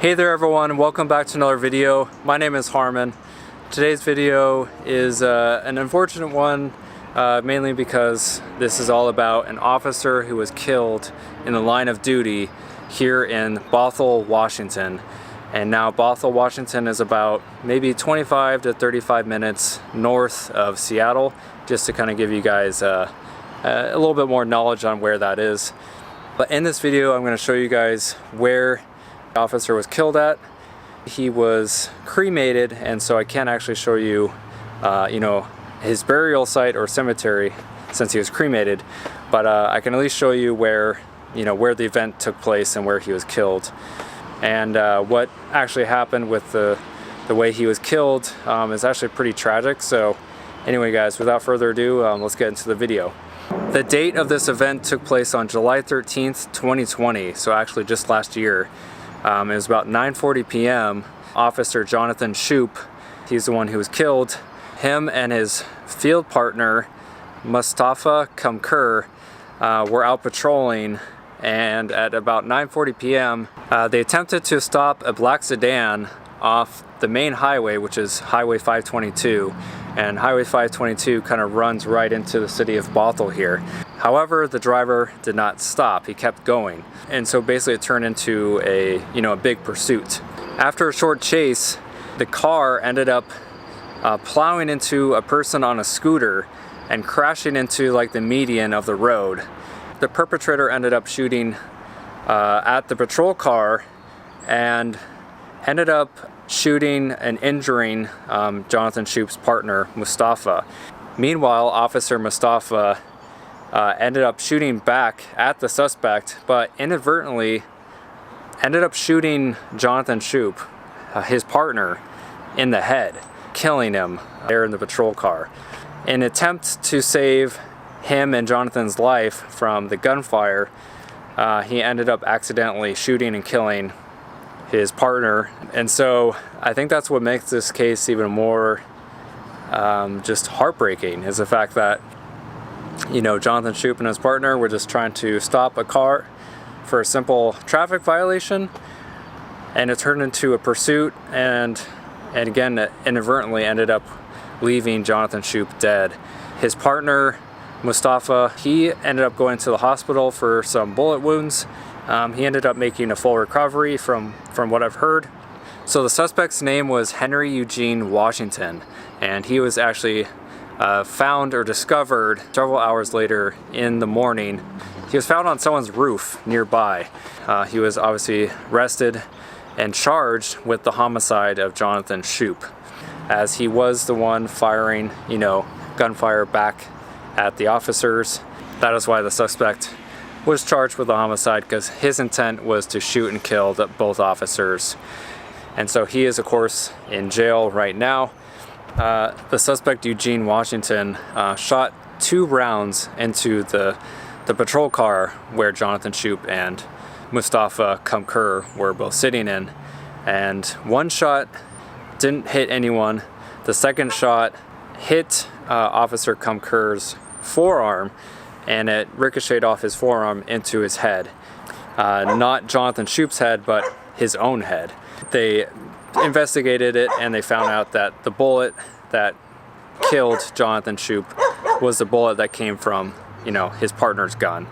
Hey there everyone, welcome back to another video. My name is Harmon. Today's video is an unfortunate one, mainly because this is all about an officer who was killed in the line of duty here in Bothell, Washington. And now Bothell, Washington is about maybe 25 to 35 minutes north of Seattle, just to kind of give you guys a little bit more knowledge on where that is. But in this video, I'm going to show you guys where the officer was killed at. He was cremated, and so I can't actually show you, his burial site or cemetery since he was cremated. But I can at least show you where the event took place and where he was killed, and what actually happened with the way he was killed is actually pretty tragic. So anyway, guys, without further ado, let's get into the video. The date of this event took place on July 13th, 2020, so actually just last year. It was about 9:40 p.m. Officer Jonathan Shoop, he's the one who was killed. Him and his field partner, Mustafa Kamkur, were out patrolling, and at about 9:40 p.m. They attempted to stop a black sedan off the main highway, which is Highway 522. And Highway 522 kind of runs right into the city of Bothell here. However, the driver did not stop, he kept going. And so basically it turned into a big pursuit. After a short chase, the car ended up plowing into a person on a scooter and crashing into like the median of the road. The perpetrator ended up shooting at the patrol car and ended up shooting and injuring Jonathan Shoop's partner, Mustafa. Meanwhile, Officer Mustafa ended up shooting back at the suspect, but inadvertently ended up shooting Jonathan Shoop, his partner, in the head, killing him there in the patrol car. In an attempt to save him and Jonathan's life from the gunfire, he ended up accidentally shooting and killing his partner. And so I think that's what makes this case even more just heartbreaking, is the fact that Jonathan Shoop and his partner were just trying to stop a car for a simple traffic violation, and it turned into a pursuit, and again it inadvertently ended up leaving Jonathan Shoop dead. His partner, Mustafa, he ended up going to the hospital for some bullet wounds. He ended up making a full recovery from what I've heard. So the suspect's name was Henry Eugene Washington, and he was actually found or discovered several hours later in the morning. He was found on someone's roof nearby. He was obviously arrested and charged with the homicide of Jonathan Shoop, as he was the one firing, gunfire back at the officers. That is why the suspect was charged with the homicide, because his intent was to shoot and kill both officers. And so he is, of course, in jail right now. The suspect, Eugene Washington, shot 2 rounds into the patrol car where Jonathan Shoop and Mustafa Kamkur were both sitting in. And one shot didn't hit anyone. The second shot hit Officer Kamkur's forearm, and it ricocheted off his forearm into his head. Not Jonathan Shoop's head, but his own head. They investigated it, and they found out that the bullet that killed Jonathan Shoop was the bullet that came from, his partner's gun.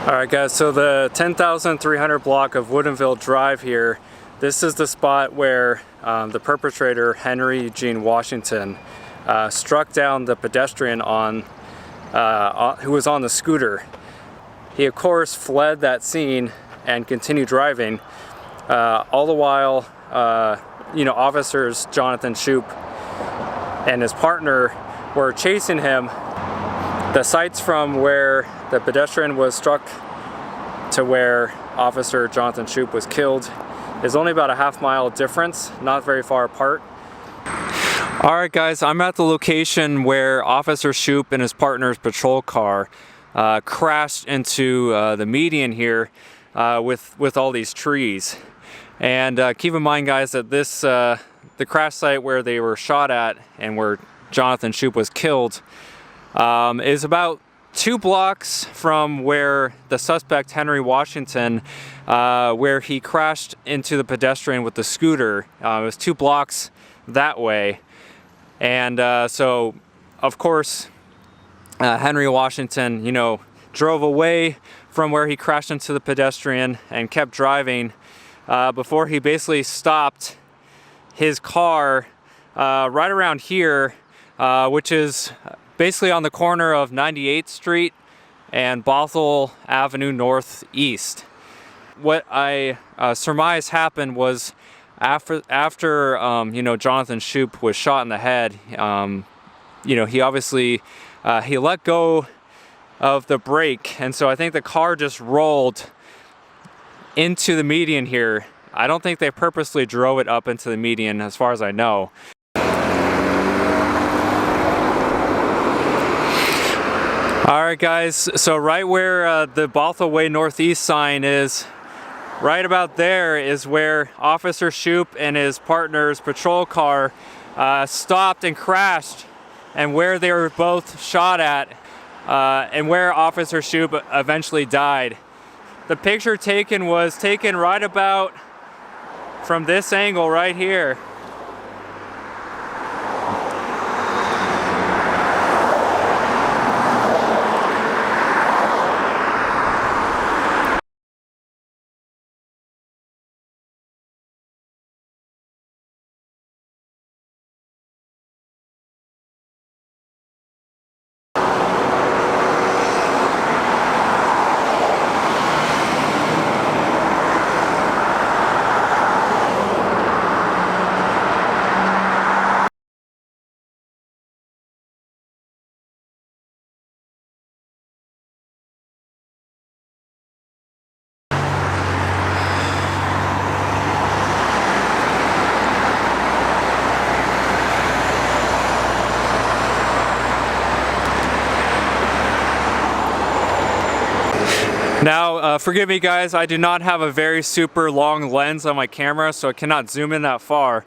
Alright guys, so the 10,300 block of Woodinville Drive here, this is the spot where the perpetrator, Henry Eugene Washington, struck down the pedestrian who was on the scooter. He of course fled that scene and continued driving. All the while, officers Jonathan Shoop and his partner were chasing him. The sights from where the pedestrian was struck to where Officer Jonathan Shoop was killed is only about a half-mile difference, not very far apart. Alright guys, I'm at the location where Officer Shoop and his partner's patrol car crashed into the median here with all these trees. And keep in mind guys that this the crash site where they were shot at and where Jonathan Shoop was killed is about 2 blocks from where the suspect, Henry Washington, where he crashed into the pedestrian with the scooter. It was 2 blocks that way. And so, of course, Henry Washington, you know, drove away from where he crashed into the pedestrian and kept driving before he basically stopped his car right around here, which is basically on the corner of 98th Street and Bothell Avenue Northeast. What I surmise happened was after you know, Jonathan Shoop was shot in the head, you know, he obviously he let go of the brake, and so I think the car just rolled into the median here. I don't think they purposely drove it up into the median, as far as I know. Alright guys, so right where the Bothell Way Northeast sign is, right about there is where Officer Shoop and his partner's patrol car stopped and crashed, and where they were both shot at, and where Officer Shoop eventually died. The picture taken was taken right about from this angle right here. Now, forgive me guys, I do not have a very super long lens on my camera, so I cannot zoom in that far.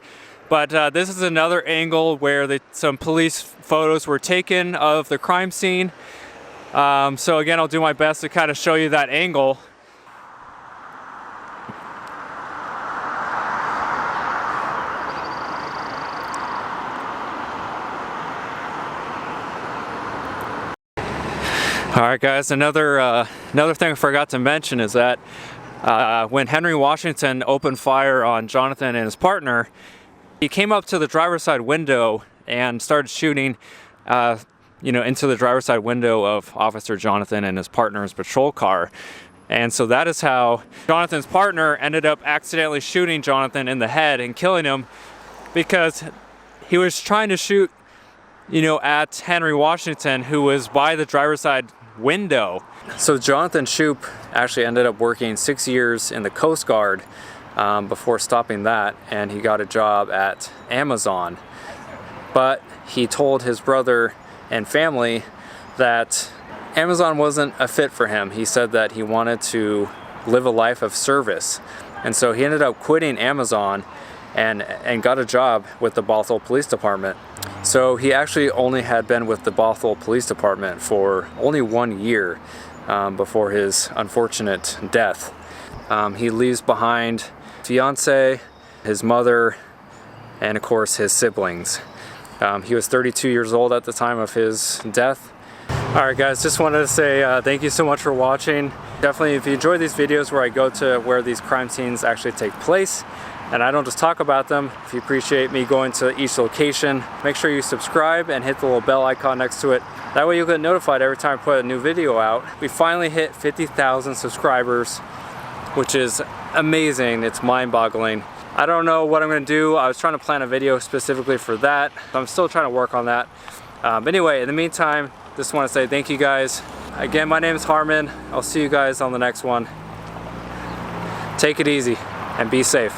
But this is another angle where some police photos were taken of the crime scene. So again, I'll do my best to kind of show you that angle. Alright guys, another thing I forgot to mention is that when Henry Washington opened fire on Jonathan and his partner, he came up to the driver's side window and started shooting you know, into the driver's side window of Officer Jonathan and his partner's patrol car. And so that is how Jonathan's partner ended up accidentally shooting Jonathan in the head and killing him, because he was trying to shoot, you know, at Henry Washington, who was by the driver's side window. So Jonathan Shoop actually ended up working 6 years in the Coast Guard before stopping that, and he got a job at Amazon. But he told his brother and family that Amazon wasn't a fit for him. He said that he wanted to live a life of service, and so he ended up quitting Amazon and got a job with the Bothell Police Department. So he actually only had been with the Bothell Police Department for only 1 year before his unfortunate death. He leaves behind fiance, his mother, and of course his siblings. He was 32 years old at the time of his death. Alright guys, just wanted to say thank you so much for watching. Definitely, if you enjoy these videos where I go to where these crime scenes actually take place, and I don't just talk about them, if you appreciate me going to each location, make sure you subscribe and hit the little bell icon next to it. That way you'll get notified every time I put a new video out. We finally hit 50,000 subscribers, which is amazing. It's mind-boggling. I don't know what I'm going to do. I was trying to plan a video specifically for that. I'm still trying to work on that. But anyway, in the meantime, just want to say thank you guys. Again, my name is Harmon. I'll see you guys on the next one. Take it easy and be safe.